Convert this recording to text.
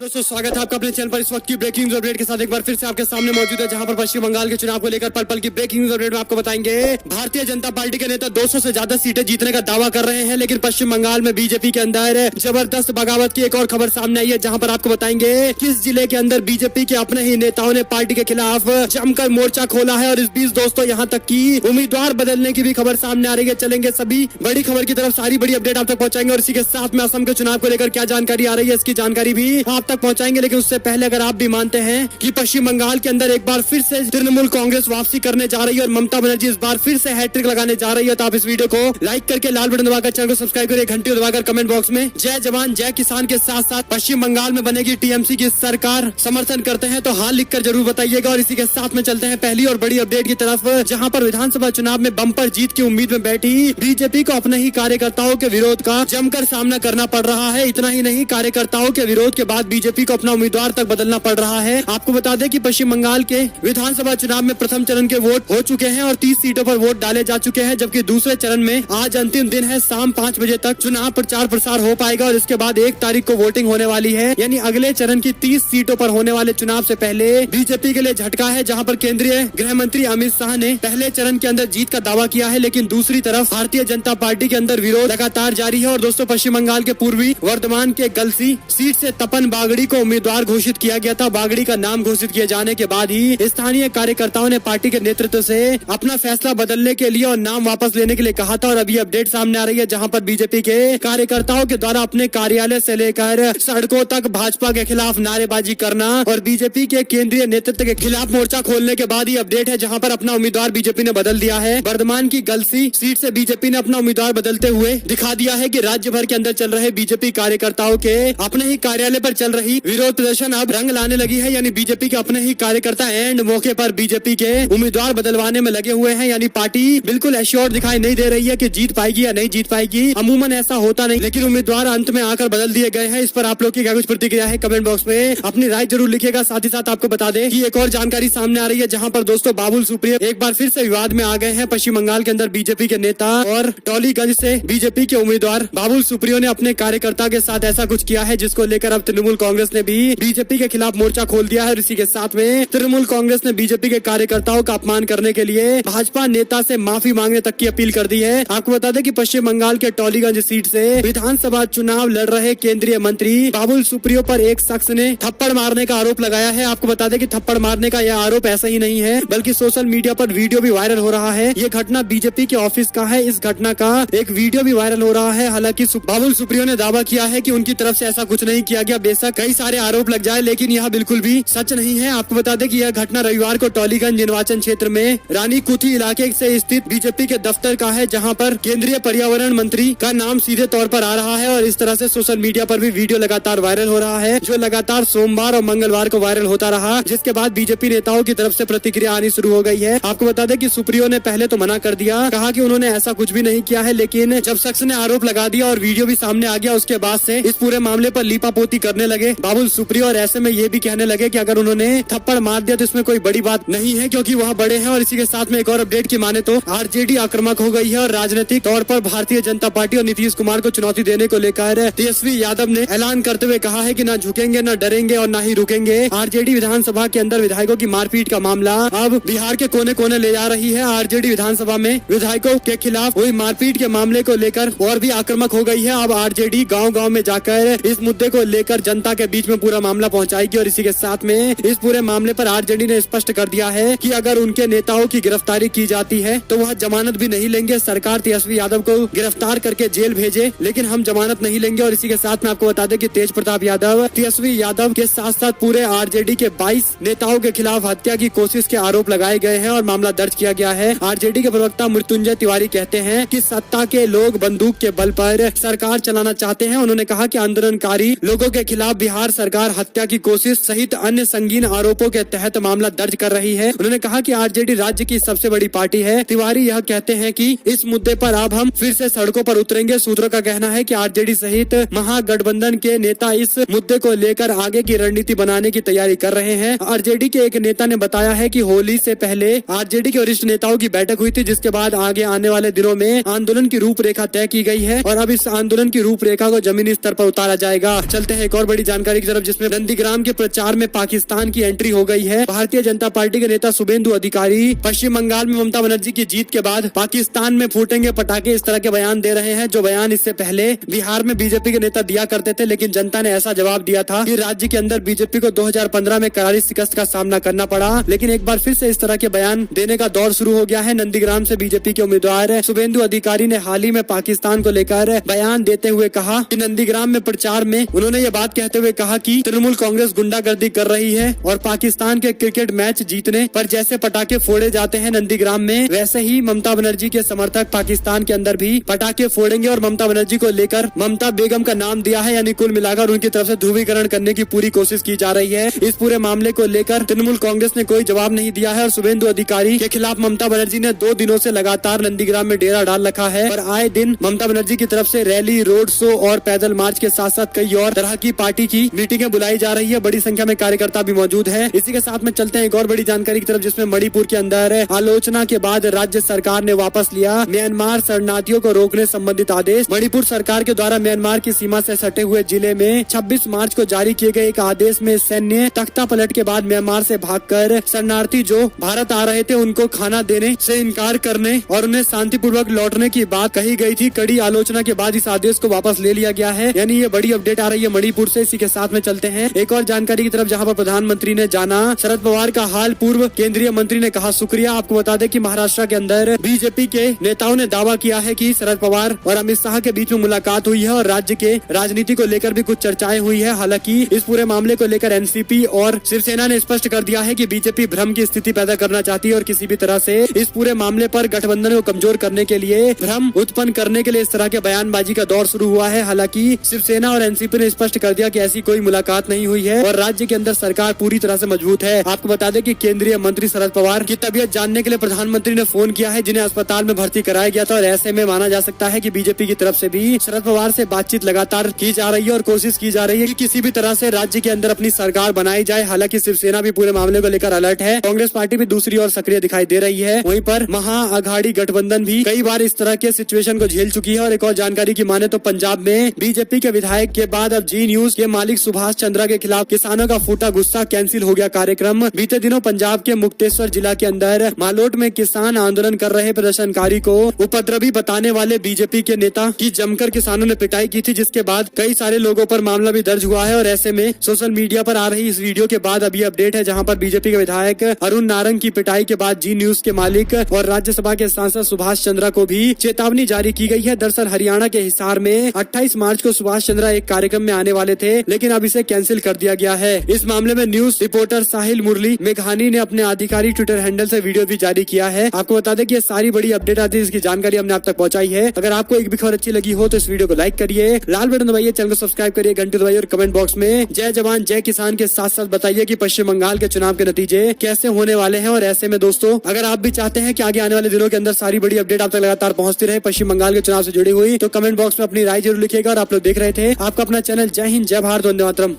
दोस्तों स्वागत है आपका अपने चैनल पर। इस वक्त की ब्रेकिंग न्यूज अपडेट के साथ एक बार फिर से आपके सामने मौजूद है, जहां पर पश्चिम बंगाल के चुनाव को लेकर पल पल की ब्रेकिंग न्यूज अपडेट में आपको बताएंगे। भारतीय जनता पार्टी के नेता 200 से ज्यादा सीटें जीतने का दावा कर रहे हैं, लेकिन पश्चिम बंगाल में बीजेपी के अंदर जबरदस्त बगावत की एक और खबर सामने आई है, जहां पर आपको बताएंगे किस जिले के अंदर बीजेपी के अपने ही नेताओं ने पार्टी के खिलाफ जमकर मोर्चा खोला है। और इस बीच दोस्तों यहाँ तक की उम्मीदवार बदलने की भी खबर सामने आ रही है। चलेंगे सभी बड़ी खबर की तरफ, सारी बड़ी अपडेट आप तक पहुंचाएंगे और इसी के साथ में असम के चुनाव को लेकर क्या जानकारी आ रही है इसकी जानकारी भी आप तक पहुंचाएंगे। लेकिन उससे पहले अगर आप भी मानते हैं कि पश्चिम बंगाल के अंदर एक बार फिर से तृणमूल कांग्रेस वापसी करने जा रही है और ममता बनर्जी इस बार फिर से हैट्रिक लगाने जा रही है, तो आप इस वीडियो को लाइक करके लाल बटन दबाकर चैनल को सब्सक्राइब करिए, घंटी दबाकर कमेंट बॉक्स में जय जवान जय किसान के साथ साथ पश्चिम बंगाल में बनेगी टीएमसी की सरकार समर्थन करते हैं तो हाँ लिखकर जरूर बताइएगा। और इसी के साथ में चलते हैं पहली और बड़ी अपडेट की तरफ, जहां पर विधानसभा चुनाव में बम्पर जीत की उम्मीद में बैठी बीजेपी को अपने ही कार्यकर्ताओं के विरोध का जमकर सामना करना पड़ रहा है। इतना ही नहीं, कार्यकर्ताओं के विरोध के बाद बीजेपी को अपना उम्मीदवार तक बदलना पड़ रहा है। आपको बता दें कि पश्चिम बंगाल के विधानसभा चुनाव में प्रथम चरण के वोट हो चुके हैं और 30 सीटों पर वोट डाले जा चुके हैं, जबकि दूसरे चरण में आज अंतिम दिन है। शाम 5 बजे तक चुनाव प्रचार प्रसार हो पाएगा और इसके बाद 1 तारीख को वोटिंग होने वाली है। यानी अगले चरण की 30 सीटों पर होने वाले चुनाव से पहले बीजेपी के लिए झटका है, जहां पर केंद्रीय गृह मंत्री अमित शाह ने पहले चरण के अंदर जीत का दावा किया है, लेकिन दूसरी तरफ भारतीय जनता पार्टी के अंदर विरोध लगातार जारी है। और दोस्तों पश्चिम बंगाल के पूर्वी वर्धमान के गलसी सीट से तपन बागड़ी को उम्मीदवार घोषित किया गया था। बागड़ी का नाम घोषित किए जाने के बाद ही स्थानीय कार्यकर्ताओं ने पार्टी के नेतृत्व से अपना फैसला बदलने के लिए और नाम वापस लेने के लिए कहा था। और अभी अपडेट सामने आ रही है, जहां पर बीजेपी के कार्यकर्ताओं के द्वारा अपने कार्यालय से लेकर सड़कों तक भाजपा के खिलाफ नारेबाजी करना और बीजेपी के केंद्रीय नेतृत्व के खिलाफ मोर्चा खोलने के बाद ही अपडेट है, जहां पर अपना उम्मीदवार बीजेपी ने बदल दिया है। वर्धमान की गलसी सीट से बीजेपी ने अपना उम्मीदवार बदलते हुए दिखा दिया है कि राज्य भर के अंदर चल रहे बीजेपी कार्यकर्ताओं के अपने ही कार्यालय पर चल रही विरोध प्रदर्शन अब रंग लाने लगी है। यानी बीजेपी के अपने ही कार्यकर्ता एंड मौके पर बीजेपी के उम्मीदवार बदलवाने में लगे हुए हैं। यानी पार्टी बिल्कुल एश्योर दिखाई नहीं दे रही है कि जीत पाएगी या नहीं जीत पाएगी। अमूमन ऐसा होता नहीं, लेकिन उम्मीदवार अंत में आकर बदल दिए गए हैं। इस पर आप लोग की क्या कुछ प्रतिक्रिया है, कमेंट बॉक्स में अपनी राय जरूर लिखिएगा। साथ ही साथ आपको बता दें कि एक और जानकारी सामने आ रही है, जहां पर दोस्तों बाबुल सुप्रियो एक बार फिर से विवाद में आ गए हैं। पश्चिम बंगाल के अंदर बीजेपी के नेता और टॉलीगंज से बीजेपी के उम्मीदवार बाबुल सुप्रियो ने अपने कार्यकर्ता के साथ ऐसा कुछ किया है, जिसको लेकर अब तृणमूल कांग्रेस ने भी बीजेपी के खिलाफ मोर्चा खोल दिया है। और इसी के साथ में तृणमूल कांग्रेस ने बीजेपी के कार्यकर्ताओं का अपमान करने के लिए भाजपा नेता से माफी मांगने तक की अपील कर दी है। आपको बता दें कि पश्चिम बंगाल के टॉलीगंज सीट से विधानसभा चुनाव लड़ रहे केंद्रीय मंत्री बाबुल सुप्रियो पर एक शख्स ने थप्पड़ मारने का आरोप लगाया है। आपको बता दें कि थप्पड़ मारने का यह आरोप ऐसा ही नहीं है, बल्कि सोशल मीडिया पर वीडियो भी वायरल हो रहा है। ये घटना बीजेपी के ऑफिस का है। इस घटना का एक वीडियो भी वायरल हो रहा है। हालांकि बाबुल सुप्रियो ने दावा किया है कि उनकी तरफ से ऐसा कुछ नहीं किया गया। बेशक कई सारे आरोप लग जाए, लेकिन यह बिल्कुल भी सच नहीं है। आपको बता दें कि यह घटना रविवार को टॉलीगंज निर्वाचन क्षेत्र में रानी कुथी इलाके से स्थित बीजेपी के दफ्तर का है, जहां पर केंद्रीय पर्यावरण मंत्री का नाम सीधे तौर पर आ रहा है। और इस तरह से सोशल मीडिया पर भी वीडियो लगातार वायरल हो रहा है, जो लगातार सोमवार और मंगलवार को वायरल होता रहा, जिसके बाद बीजेपी नेताओं की तरफ से प्रतिक्रिया आनी शुरू हो गई है। आपको बता दें कि सुप्रियो ने पहले तो मना कर दिया, कहा कि उन्होंने ऐसा कुछ भी नहीं किया है, लेकिन जब शख्स ने आरोप लगा दिया और वीडियो भी सामने आ गया, उसके बाद से इस पूरे मामले पर लीपापोती करने लगे बाबुल सुप्रियो। और ऐसे में ये भी कहने लगे कि अगर उन्होंने थप्पड़ मार दिया तो इसमें कोई बड़ी बात नहीं है, क्योंकि वह बड़े हैं। और इसी के साथ में एक और अपडेट की माने तो आरजेडी आक्रामक हो गई है और राजनीतिक तौर पर भारतीय जनता पार्टी और नीतीश कुमार को चुनौती देने को लेकर तेजस्वी यादव ने ऐलान करते हुए कहा है कि न झुकेंगे, न डरेंगे और न ही रुकेंगे। आरजेडी विधानसभा के अंदर विधायकों की मारपीट का मामला अब बिहार के कोने कोने ले जा रही है। आरजेडी विधानसभा में विधायकों के खिलाफ हुई मारपीट के मामले को लेकर और भी आक्रामक हो गई है। अब आरजेडी गाँव गाँव में जाकर इस मुद्दे को लेकर जनता के बीच में पूरा मामला पहुँचाएगी। और इसी के साथ में इस पूरे मामले पर आरजेडी ने स्पष्ट कर दिया है कि अगर उनके नेताओं की गिरफ्तारी की जाती है तो वह जमानत भी नहीं लेंगे। सरकार तेजस्वी यादव को गिरफ्तार करके जेल भेजे, लेकिन हम जमानत नहीं लेंगे। और इसी के साथ में आपको बता दें कि तेज प्रताप यादव, तेजस्वी यादव के साथ साथ पूरे आरजेडी के 22 नेताओं के खिलाफ हत्या की कोशिश के आरोप लगाए गए हैं और मामला दर्ज किया गया है। आरजेडी के प्रवक्ता मृत्युंजय तिवारी कहते हैं कि सत्ता के लोग बंदूक के बल पर सरकार चलाना चाहते हैं। उन्होंने कहा कि आंदोलनकारी लोगों के खिलाफ बिहार सरकार हत्या की कोशिश सहित अन्य संगीन आरोपों के तहत मामला दर्ज कर रही है। उन्होंने कहा कि आरजेडी राज्य की सबसे बड़ी पार्टी है। तिवारी यह कहते हैं कि इस मुद्दे पर अब हम फिर से सड़कों पर उतरेंगे। सूत्रों का कहना है कि आरजेडी सहित महागठबंधन के नेता इस मुद्दे को लेकर आगे की रणनीति बनाने की तैयारी कर रहे हैं। आरजेडी के एक नेता ने बताया है कि होली से पहले आरजेडी के वरिष्ठ नेताओं की बैठक हुई थी, जिसके बाद आगे आने वाले दिनों में आंदोलन की रूपरेखा तय की गई है और अब इस आंदोलन की रूपरेखा को जमीनी स्तर पर उतारा जाएगा। चलते हैं एक और बड़ी जानकारी की तरफ, जिसमें नंदीग्राम के प्रचार में पाकिस्तान की एंट्री हो गई है। भारतीय जनता पार्टी के नेता शुभेंदु अधिकारी पश्चिम बंगाल में ममता बनर्जी की जीत के बाद पाकिस्तान में फूटेंगे पटाखे, इस तरह के बयान दे रहे हैं, जो बयान इससे पहले बिहार में बीजेपी के नेता दिया करते थे। लेकिन जनता ने ऐसा जवाब दिया था कि राज्य के अंदर बीजेपी को 2015 में करारी शिकस्त का सामना करना पड़ा। लेकिन एक बार फिर से इस तरह के बयान देने का दौर शुरू हो गया है। नंदीग्राम से बीजेपी के उम्मीदवार शुभेंदु अधिकारी ने हाल ही में पाकिस्तान को लेकर बयान देते हुए कहा कि नंदीग्राम में प्रचार में उन्होंने ये बात कहते हुए कहा कि तृणमूल कांग्रेस गुंडागर्दी कर रही है और पाकिस्तान के क्रिकेट मैच जीतने पर जैसे पटाखे फोड़े जाते हैं नंदीग्राम में, वैसे ही ममता बनर्जी के समर्थक पाकिस्तान के अंदर भी पटाखे फोड़ेंगे। और ममता बनर्जी को लेकर ममता बेगम का नाम दिया है, यानी कुल मिलाकर उनकी तरफ से ध्रुवीकरण करने की पूरी कोशिश की जा रही है। इस पूरे मामले को लेकर तृणमूल कांग्रेस ने कोई जवाब नहीं दिया है और शुभेंदु अधिकारी के खिलाफ ममता बनर्जी ने 2 दिनों से लगातार नंदीग्राम में डेरा डाल रखा है और आए दिन ममता बनर्जी की तरफ से रैली, रोड शो और पैदल मार्च के साथ साथ कई और तरह की पार्टी की मीटिंगें बुलाई जा रही है। बड़ी संख्या में कार्यकर्ता भी मौजूद है। इसी के साथ में चलते हैं एक और बड़ी जानकारी की तरफ, जिसमें मणिपुर के अंदर आलोचना के बाद राज्य सरकार ने वापस लिया म्यांमार शरणार्थियों को रोकने संबंधित आदेश। मणिपुर सरकार के द्वारा म्यांमार की सीमा से सटे हुए जिले में 26 मार्च को जारी किए गए एक आदेश में सैन्य तख्ता पलट के बाद म्यांमार से भागकर शरणार्थी जो भारत आ रहे थे उनको खाना देने से इनकार करने और उन्हें शांतिपूर्वक लौटने की बात कही गई थी। कड़ी आलोचना के बाद इस आदेश को वापस ले लिया गया है, यानी ये बड़ी अपडेट आ रही है मणिपुर से। इसी के साथ में चलते हैं एक और जानकारी की तरफ, जहां पर प्रधानमंत्री ने जाना शरद पवार का हाल। पूर्व केंद्रीय मंत्री ने कहा शुक्रिया। आपको बता दें कि महाराष्ट्र के अंदर बीजेपी के नेताओं ने दावा किया है कि शरद पवार और अमित शाह के बीच में मुलाकात हुई है और राज्य के राजनीति को लेकर भी कुछ चर्चाएं हुई है। हालांकि इस पूरे मामले को लेकर एनसीपी और शिवसेना ने स्पष्ट कर दिया है कि बीजेपी भ्रम की स्थिति पैदा करना चाहती है और किसी भी तरह से इस पूरे मामले पर गठबंधन को कमजोर करने के लिए, भ्रम उत्पन्न करने के लिए इस तरह के बयानबाजी का दौर शुरू हुआ है। हालांकि शिवसेना और एनसीपी ने स्पष्ट कर दिया कि ऐसी कोई मुलाकात नहीं हुई है और राज्य के अंदर सरकार पूरी तरह से मजबूत है। आपको बता दें कि केंद्रीय मंत्री शरद पवार की तबीयत जानने के लिए प्रधानमंत्री ने फोन किया है, जिन्हें अस्पताल में भर्ती कराया गया था और ऐसे में माना जा सकता है कि बीजेपी की तरफ से भी शरद पवार से बातचीत लगातार की जा रही है और कोशिश की जा रही है कि किसी भी तरह से राज्य के अंदर अपनी सरकार बनाई जाए। हालांकि शिवसेना भी पूरे मामले को लेकर अलर्ट है। कांग्रेस पार्टी भी दूसरी ओर सक्रिय दिखाई दे रही है। वहीं पर महाअघाड़ी गठबंधन भी कई बार इस तरह के सिचुएशन को झेल चुकी है। और एक और जानकारी की माने तो पंजाब में बीजेपी के विधायक के बाद अब जी न्यूज के मालिक सुभाष चंद्रा के खिलाफ किसानों का फूटा गुस्सा, कैंसिल हो गया कार्यक्रम। बीते दिनों पंजाब के मुक्तेश्वर जिला के अंदर मालोट में किसान आंदोलन कर रहे प्रदर्शनकारी को उपद्रवी बताने वाले बीजेपी के नेता की जमकर किसानों ने पिटाई की थी, जिसके बाद कई सारे लोगों पर मामला भी दर्ज हुआ है। और ऐसे में सोशल मीडिया पर आ रही इस वीडियो के बाद अभी अपडेट है, जहां पर बीजेपी के विधायक अरुण नारंग की पिटाई के बाद जी न्यूज के मालिक और राज्यसभा के सांसद सुभाष चंद्रा को भी चेतावनी जारी की गई है। दरअसल हरियाणा के हिसार में 28 मार्च को सुभाष चंद्रा एक कार्यक्रम में आने वाले थे, लेकिन अब इसे कैंसिल कर दिया गया है। इस मामले में न्यूज रिपोर्टर साहिल मुरली मेघानी ने अपने आधिकारिक ट्विटर हैंडल से वीडियो भी जारी किया है। आपको बता दें कि ये सारी बड़ी अपडेट आती है, इसकी जानकारी हमने आप तक पहुंचाई है। अगर आपको एक भी खबर अच्छी लगी हो तो इस वीडियो को लाइक करिए, लाल बटन दबाइए, चैनल को सब्सक्राइब करिए, घंटी दबाइए और कमेंट बॉक्स में जय जवान जय किसान के साथ साथ बताइए कि पश्चिम बंगाल के चुनाव के नतीजे कैसे होने वाले हैं। और ऐसे में दोस्तों, अगर आप भी चाहते हैं कि आगे आने वाले दिनों के अंदर सारी बड़ी अपडेट आप तक लगातार पहुंचती रहे पश्चिम बंगाल के चुनाव से जुड़ी हुई, तो कमेंट बॉक्स में अपनी राय जरूर लिखिएगा। और आप लोग देख रहे थे आपका अपना चैनल जय हिंद जय भारत वंदे मातरम।